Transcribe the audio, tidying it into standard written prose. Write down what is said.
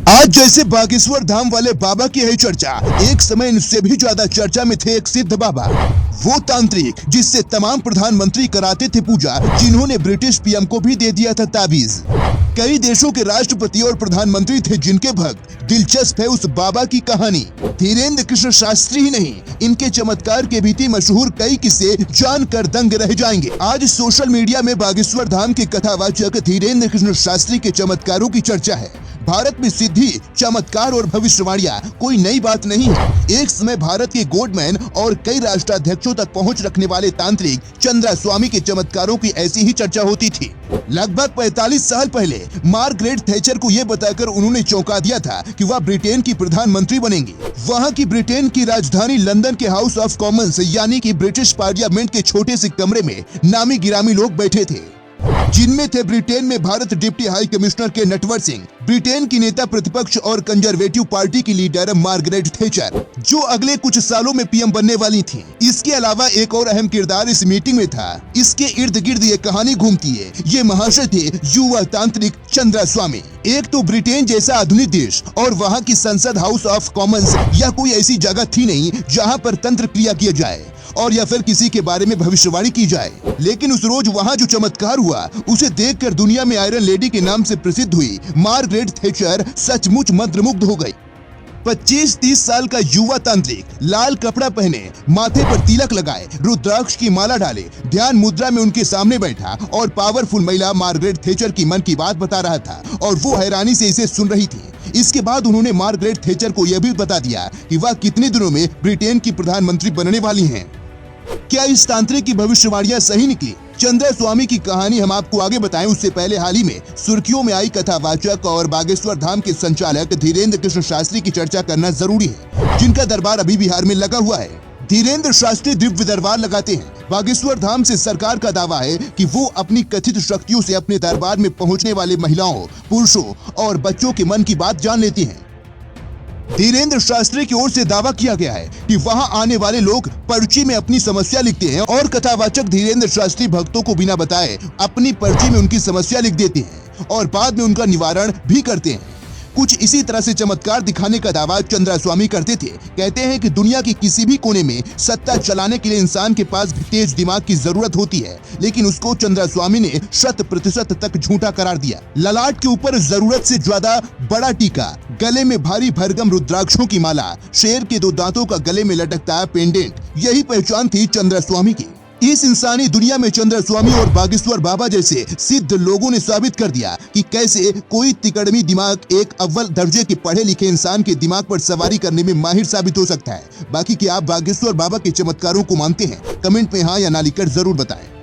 आज जैसे बागेश्वर धाम वाले बाबा की है चर्चा, एक समय इनसे भी ज्यादा चर्चा में थे एक सिद्ध बाबा, वो तांत्रिक जिससे तमाम प्रधानमंत्री कराते थे पूजा, जिन्होंने ब्रिटिश पीएम को भी दे दिया था ताबीज। कई देशों के राष्ट्रपति और प्रधानमंत्री थे जिनके भक्त। दिलचस्प है उस बाबा की कहानी। धीरेन्द्र कृष्ण शास्त्री ही नहीं, इनके चमत्कार के भी मशहूर कई किस्से जानकर दंग रह जाएंगे। आज सोशल मीडिया में बागेश्वर धाम के कथावाचक धीरेन्द्र कृष्ण शास्त्री के चमत्कारों की चर्चा है। भारत में सिद्धि, चमत्कार और भविष्यवाणियां कोई नई बात नहीं है। एक समय भारत के गॉडमैन और कई राष्ट्राध्यक्षों तक पहुंच रखने वाले तांत्रिक चंद्रास्वामी के चमत्कारों की ऐसी ही चर्चा होती थी। लगभग 45 साल पहले मार्गरेट थैचर को यह बताकर उन्होंने चौंका दिया था कि वह ब्रिटेन की प्रधानमंत्री बनेंगी। वहां की ब्रिटेन की राजधानी लंदन के हाउस ऑफ कॉमन्स यानी कि ब्रिटिश पार्लियामेंट के छोटे से कमरे में नामी गिरामी लोग बैठे थे, जिनमें थे ब्रिटेन में भारत डिप्टी हाई कमिश्नर के नटवर सिंह, ब्रिटेन की नेता प्रतिपक्ष और कंजर्वेटिव पार्टी की लीडर मार्गरेट थैचर, जो अगले कुछ सालों में पीएम बनने वाली थी। इसके अलावा एक और अहम किरदार इस मीटिंग में था। इसके इर्द गिर्द ये कहानी घूमती है। ये महाशय थे युवा तांत्रिक चंद्रास्वामी। एक तो ब्रिटेन जैसा आधुनिक देश और वहाँ की संसद हाउस ऑफ कॉमन्स या कोई ऐसी जगह थी नहीं जहाँ पर तंत्र क्रिया किया जाए और या फिर किसी के बारे में भविष्यवाणी की जाए। लेकिन उस रोज वहाँ जो चमत्कार हुआ, उसे देखकर दुनिया में आयरन लेडी के नाम से प्रसिद्ध हुई मार्गरेट थैचर सचमुच मंत्रमुग्ध हो गई। 25-30 साल का युवा तांत्रिक लाल कपड़ा पहने, माथे पर तिलक लगाए, रुद्राक्ष की माला डाले, ध्यान मुद्रा में उनके सामने बैठा और पावरफुल महिला मार्गरेट थैचर की मन की बात बता रहा था और वो हैरानी से इसे सुन रही थी। इसके बाद उन्होंने मार्गरेट थैचर को यह भी बता दिया कि वह कितने दिनों में ब्रिटेन की प्रधानमंत्री बनने वाली हैं। क्या इस तांत्रिक की भविष्यवाणियां सही निकली? चंद्रास्वामी की कहानी हम आपको आगे बताएं, उससे पहले हाल ही में सुर्खियों में आई कथावाचक और बागेश्वर धाम के संचालक धीरेन्द्र कृष्ण शास्त्री की चर्चा करना जरूरी है, जिनका दरबार अभी बिहार में लगा हुआ है। धीरेन्द्र शास्त्री दिव्य दरबार लगाते हैं। बागेश्वर धाम से सरकार का दावा है कि वो अपनी कथित शक्तियों से अपने दरबार में पहुंचने वाले महिलाओं, पुरुषों और बच्चों के मन की बात जान लेती हैं। धीरेन्द्र शास्त्री की ओर से दावा किया गया है कि वहां आने वाले लोग पर्ची में अपनी समस्या लिखते हैं और कथावाचक धीरेन्द्र शास्त्री भक्तों को बिना बताए अपनी पर्ची में उनकी समस्या लिख देते हैं और बाद में उनका निवारण भी करते हैं। कुछ इसी तरह से चमत्कार दिखाने का दावा चंद्रास्वामी करते थे। कहते हैं कि दुनिया के किसी भी कोने में सत्ता चलाने के लिए इंसान के पास तेज दिमाग की जरूरत होती है, लेकिन उसको चंद्रास्वामी ने 100% तक झूठा करार दिया। ललाट के ऊपर जरूरत से ज्यादा बड़ा टीका, गले में भारी भरगम रुद्राक्षों की माला, शेर के 2 दांतों का गले में लटकता पेंडेंट, यही पहचान थी चंद्रास्वामी की। इस इंसानी दुनिया में चंद्रास्वामी और बागेश्वर बाबा जैसे सिद्ध लोगों ने साबित कर दिया कि कैसे कोई तिकड़मी दिमाग एक अव्वल दर्जे के पढ़े लिखे इंसान के दिमाग पर सवारी करने में माहिर साबित हो सकता है। बाकी क्या आप बागेश्वर बाबा के चमत्कारों को मानते हैं? कमेंट में हाँ या ना लिखकर जरूर बताएं।